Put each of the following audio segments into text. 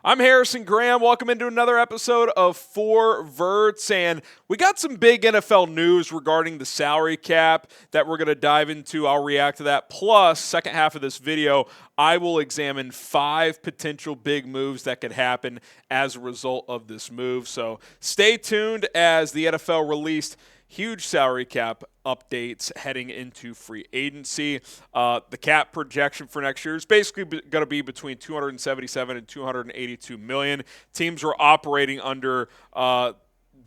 I'm Harrison Graham. Welcome into another episode of Four Verts, and we got some big NFL news regarding the salary cap that we're going to dive into. I'll react to that. Plus, second half of this video, I will examine 5 potential big moves that could happen as a result of this move. So stay tuned as the NFL released huge salary cap updates heading into free agency. The cap projection for next year is basically going to be between 277 and 282 million. Teams are operating under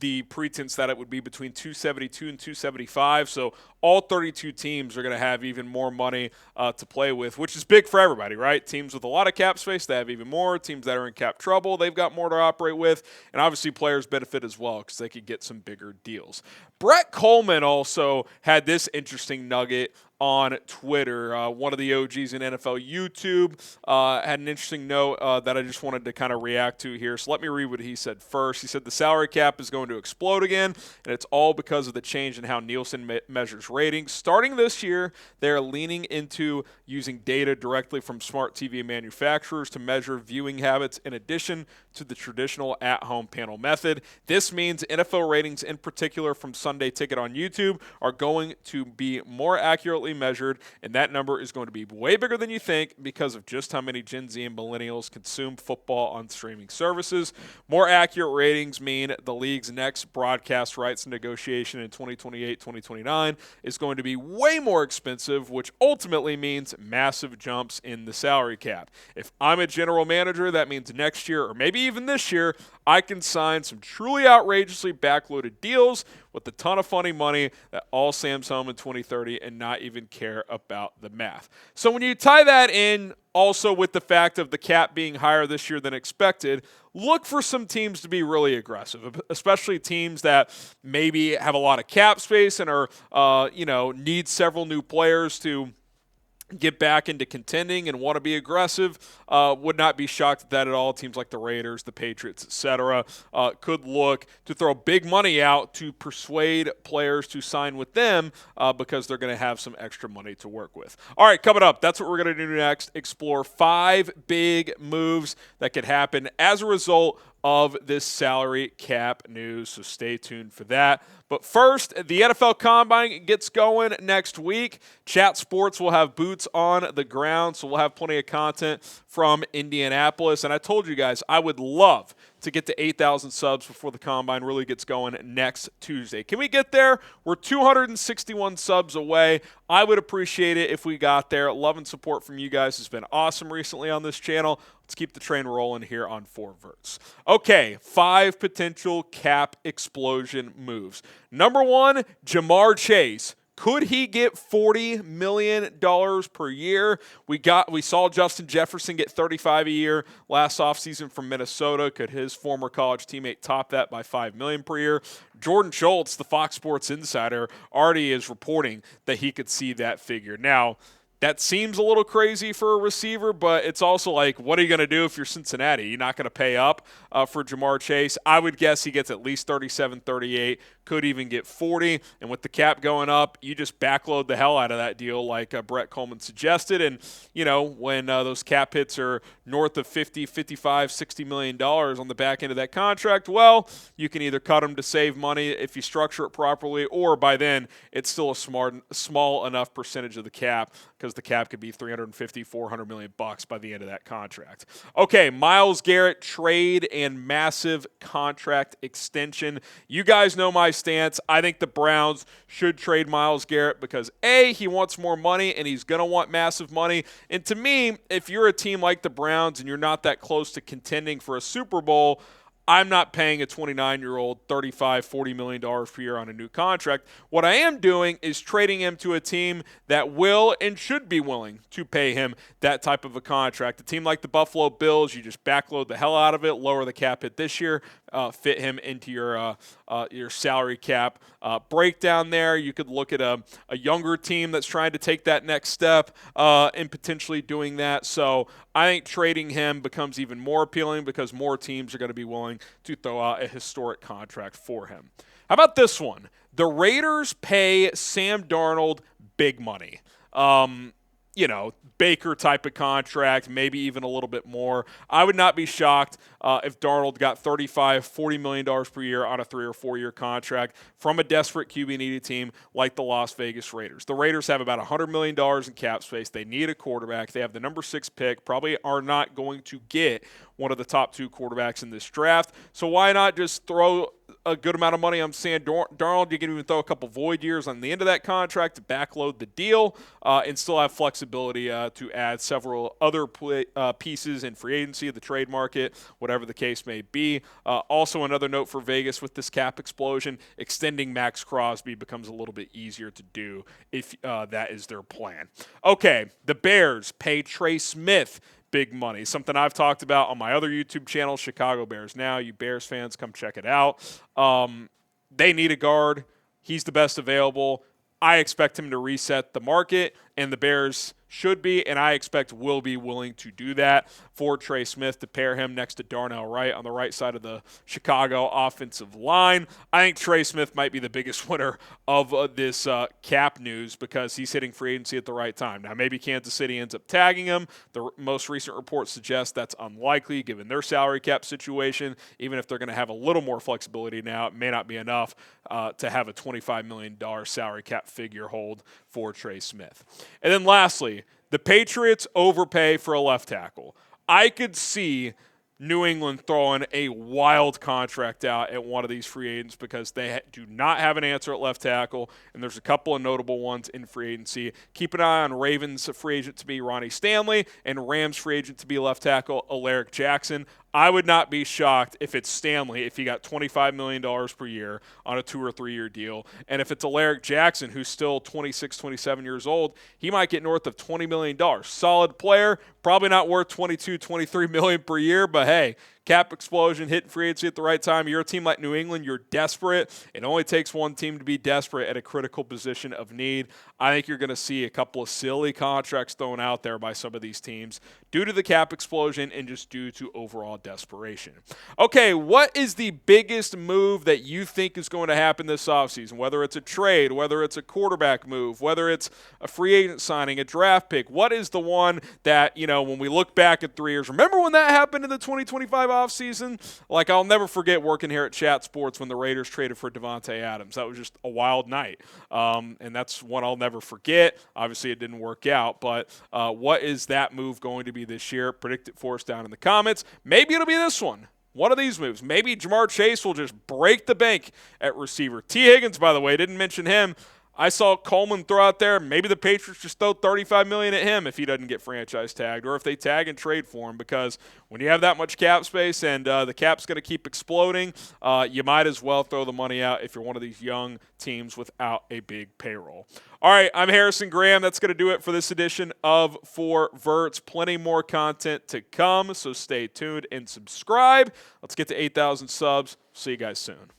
the pretense that it would be between 272 and 275. So all 32 teams are going to have even more money to play with, which is big for everybody, right? Teams with a lot of cap space, they have even more. Teams that are in cap trouble, they've got more to operate with. And obviously players benefit as well because they could get some bigger deals. Brett Coleman also had this interesting nugget on Twitter. One of the OGs in NFL YouTube had an interesting note that I just wanted to kind of react to here. So let me read what he said first. He said the salary cap is going to explode again, and it's all because of the change in how Nielsen measures ratings. Starting this year, they're leaning into using data directly from smart TV manufacturers to measure viewing habits in addition to the traditional at-home panel method. This means NFL ratings, in particular from Sunday Ticket on YouTube, are going to be more accurately measured, and that number is going to be way bigger than you think because of just how many Gen Z and millennials consume football on streaming services. More accurate ratings mean the league's next broadcast rights negotiation in 2028-2029 is going to be way more expensive, which ultimately means massive jumps in the salary cap. If I'm a general manager, that means next year or maybe even this year, I can sign some truly outrageously backloaded deals with a ton of funny money that all Sam's home in 2030 and not even care about the math. So when you tie that in also with the fact of the cap being higher this year than expected, look for some teams to be really aggressive, especially teams that maybe have a lot of cap space and are, need several new players to get back into contending and want to be aggressive. Would not be shocked at that at all. Teams like the Raiders, the Patriots, etc., could look to throw big money out to persuade players to sign with them because they're going to have some extra money to work with. All right, coming up, that's what we're going to do next. Explore 5 big moves that could happen as a result of this salary cap news, so stay tuned for that. But first, the NFL Combine gets going next week. Chat Sports will have boots on the ground, so we'll have plenty of content from Indianapolis. And I told you guys I would love to get to 8,000 subs before the Combine really gets going next Tuesday. Can we get there? We're 261 subs away. I would appreciate it if we got there. Love and support from you guys has been awesome recently on this channel. Let's keep the train rolling here on 4 Verts. Okay, 5 potential cap explosion moves. Number 1, Jamar Chase. Could he get $40 million per year? We saw Justin Jefferson get $35 a year last offseason from Minnesota. Could his former college teammate top that by $5 million per year? Jordan Schultz, the Fox Sports insider, already is reporting that he could see that figure. Now, that seems a little crazy for a receiver, but it's also like, what are you going to do if you're Cincinnati? You're not going to pay up for Jamar Chase. I would guess he gets at least 37, 38, could even get 40. And with the cap going up, you just backload the hell out of that deal like Brett Coleman suggested. And, when those cap hits are north of 50, 55, $60 million on the back end of that contract, well, you can either cut them to save money if you structure it properly, or by then it's still a small enough percentage of the cap because the cap could be $350, $400 million by the end of that contract. Okay, Myles Garrett trade and massive contract extension. You guys know my stance. I think the Browns should trade Myles Garrett because A, he wants more money and he's going to want massive money. And to me, if you're a team like the Browns and you're not that close to contending for a Super Bowl, I'm not paying a 29-year-old $35, $40 million per year on a new contract. What I am doing is trading him to a team that will and should be willing to pay him that type of a contract. A team like the Buffalo Bills, you just backload the hell out of it, lower the cap hit this year, fit him into your salary cap breakdown there. You could look at a younger team that's trying to take that next step and potentially doing that. So I think trading him becomes even more appealing because more teams are going to be willing to throw out a historic contract for him. How about this one? The Raiders pay Sam Darnold big money. Baker type of contract, maybe even a little bit more. I would not be shocked if Darnold got $40 million per year on a 3 or 4 year contract from a desperate QB needy team like the Las Vegas Raiders. The Raiders have about $100 million in cap space. They need a quarterback. They have the number 6 pick, probably are not going to get one of the top 2 quarterbacks in this draft. So why not just throw a good amount of money on Sam Darnold? You can even throw a couple void years on the end of that contract to backload the deal and still have flexibility to add several other pieces in free agency, the trade market, whatever the case may be. Also, another note for Vegas with this cap explosion, extending Max Crosby becomes a little bit easier to do if that is their plan. Okay, the Bears pay Trey Smith big money, something I've talked about on my other YouTube channel, Chicago Bears Now. You Bears fans, come check it out. They need a guard. He's the best available. I expect him to reset the market, and the Bears should be, and I expect will be willing to do that for Trey Smith to pair him next to Darnell Wright on the right side of the Chicago offensive line. I think Trey Smith might be the biggest winner of this cap news because he's hitting free agency at the right time. Now, maybe Kansas City ends up tagging him. The most recent reports suggest that's unlikely given their salary cap situation. Even if they're going to have a little more flexibility now, it may not be enough to have a $25 million salary cap figure hold for Trey Smith. And then lastly, the Patriots overpay for a left tackle. I could see New England throwing a wild contract out at one of these free agents because they do not have an answer at left tackle, and there's a couple of notable ones in free agency. Keep an eye on Ravens free agent to be Ronnie Stanley and Rams free agent to be left tackle Alaric Jackson. I would not be shocked if it's Stanley if he got $25 million per year on a 2 or 3 year deal. And if it's Alaric Jackson, who's still 26, 27 years old, he might get north of $20 million. Solid player, probably not worth $22, $23 million per year, but hey, cap explosion, hitting free agency at the right time. You're a team like New England. You're desperate. It only takes one team to be desperate at a critical position of need. I think you're going to see a couple of silly contracts thrown out there by some of these teams due to the cap explosion and just due to overall desperation. Okay, what is the biggest move that you think is going to happen this offseason? Whether it's a trade, whether it's a quarterback move, whether it's a free agent signing, a draft pick. What is the one that, when we look back at 3 years, remember when that happened in the 2025 offseason? Like, I'll never forget working here at Chat Sports when the Raiders traded for Devontae Adams. That was just a wild night, and that's one I'll never forget. Obviously, it didn't work out, but what is that move going to be this year? Predict it for us down in the comments. Maybe it'll be this one. One of these moves. Maybe Jamar Chase will just break the bank at receiver. T. Higgins, by the way, didn't mention him. I saw Coleman throw out there, maybe the Patriots just throw $35 million at him if he doesn't get franchise tagged, or if they tag and trade for him, because when you have that much cap space and the cap's going to keep exploding, you might as well throw the money out if you're one of these young teams without a big payroll. All right, I'm Harrison Graham. That's going to do it for this edition of 4 Verts. Plenty more content to come, so stay tuned and subscribe. Let's get to 8,000 subs. See you guys soon.